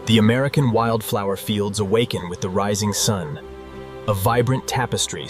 The American wildflower fields awaken with the rising sun, a vibrant tapestry.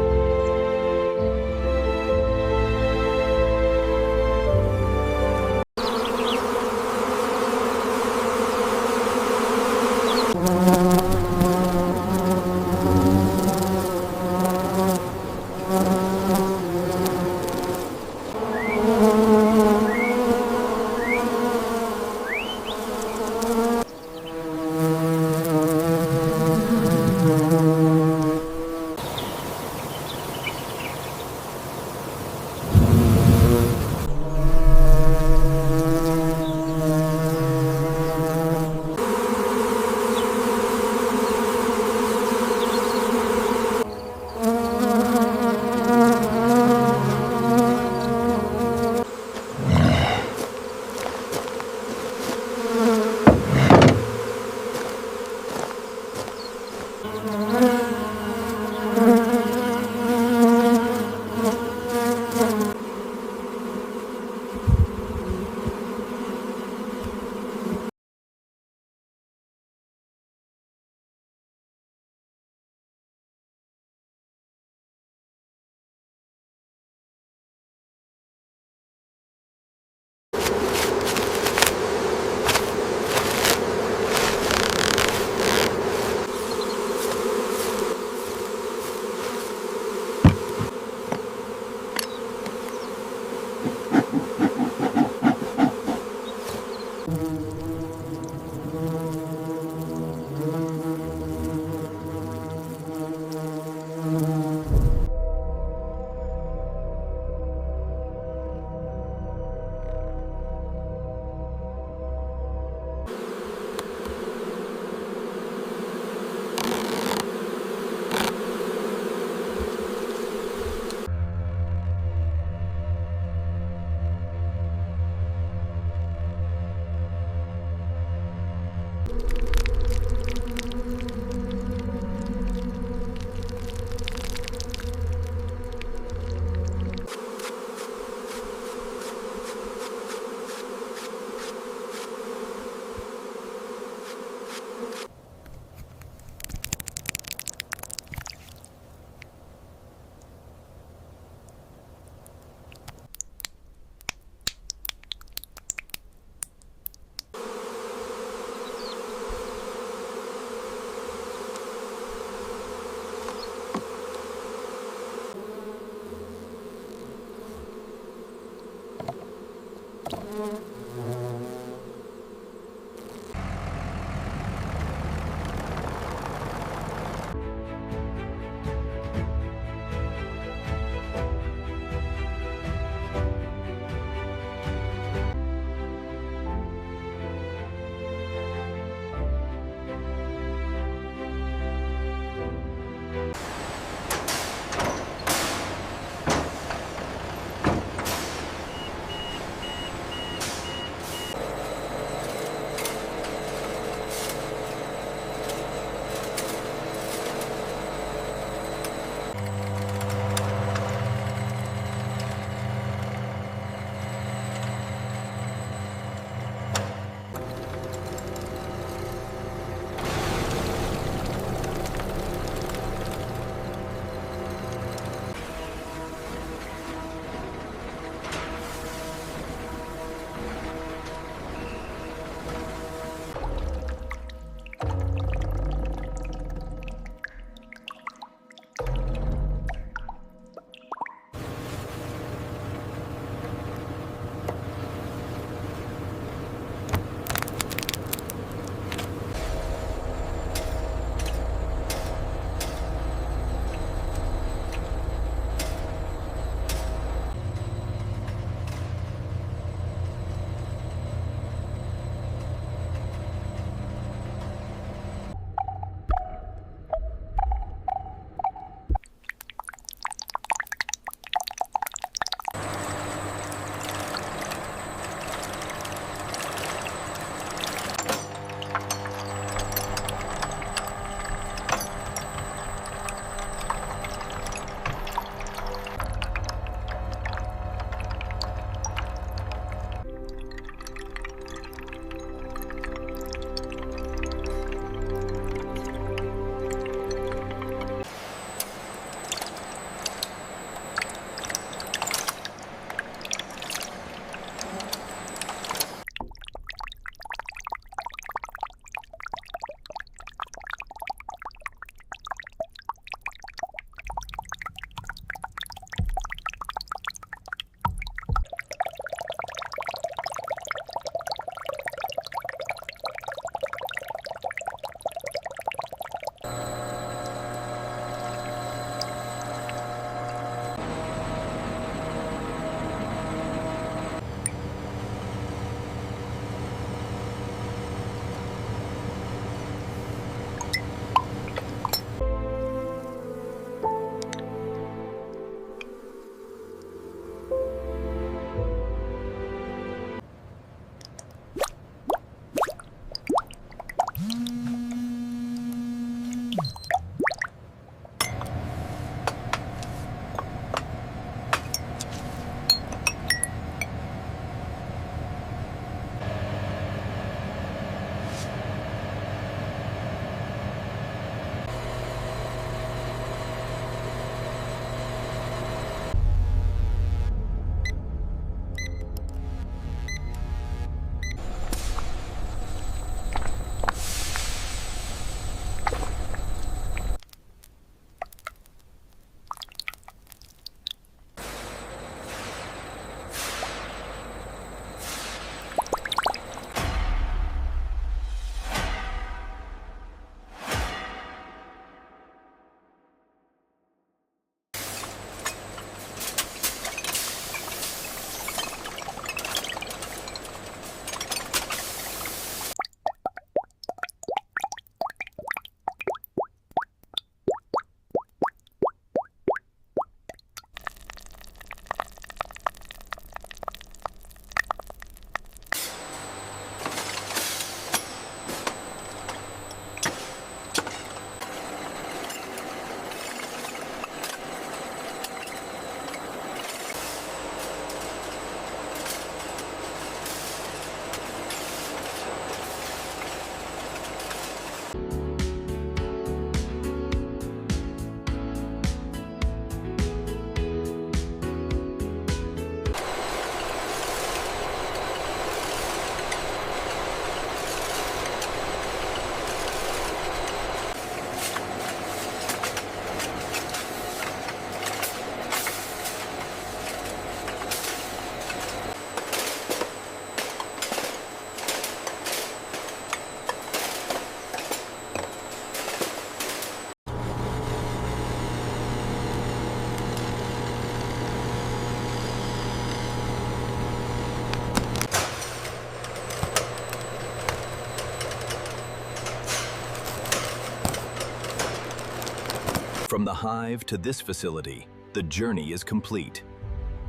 From the hive to this facility, the journey is complete.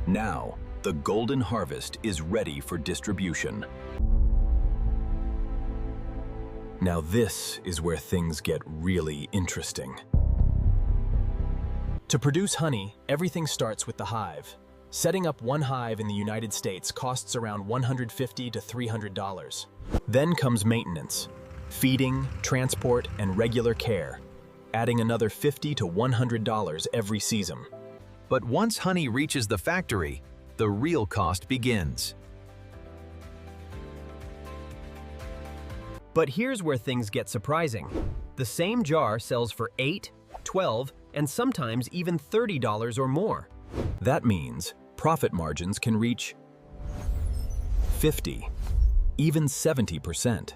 Now, the golden harvest is ready for distribution. Now this is where things get really interesting. To produce honey, everything starts with the hive. Setting up one hive in the United States costs around $150 to $300. Then comes maintenance, feeding, transport, and regular care, adding another $50 to $100 every season. But once honey reaches the factory, the real cost begins. But here's where things get surprising. The same jar sells for $8, $12, and sometimes even $30 or more. That means profit margins can reach 50, even 70%.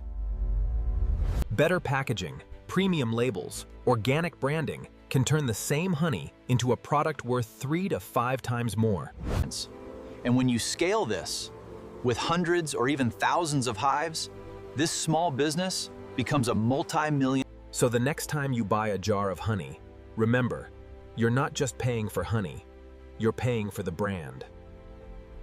Better packaging, premium labels, organic branding can turn the same honey into a product worth 3 to 5 times more. And when you scale this, with hundreds or even thousands of hives, this small business becomes a multi-million. So the next time you buy a jar of honey, remember, you're not just paying for honey, you're paying for the brand.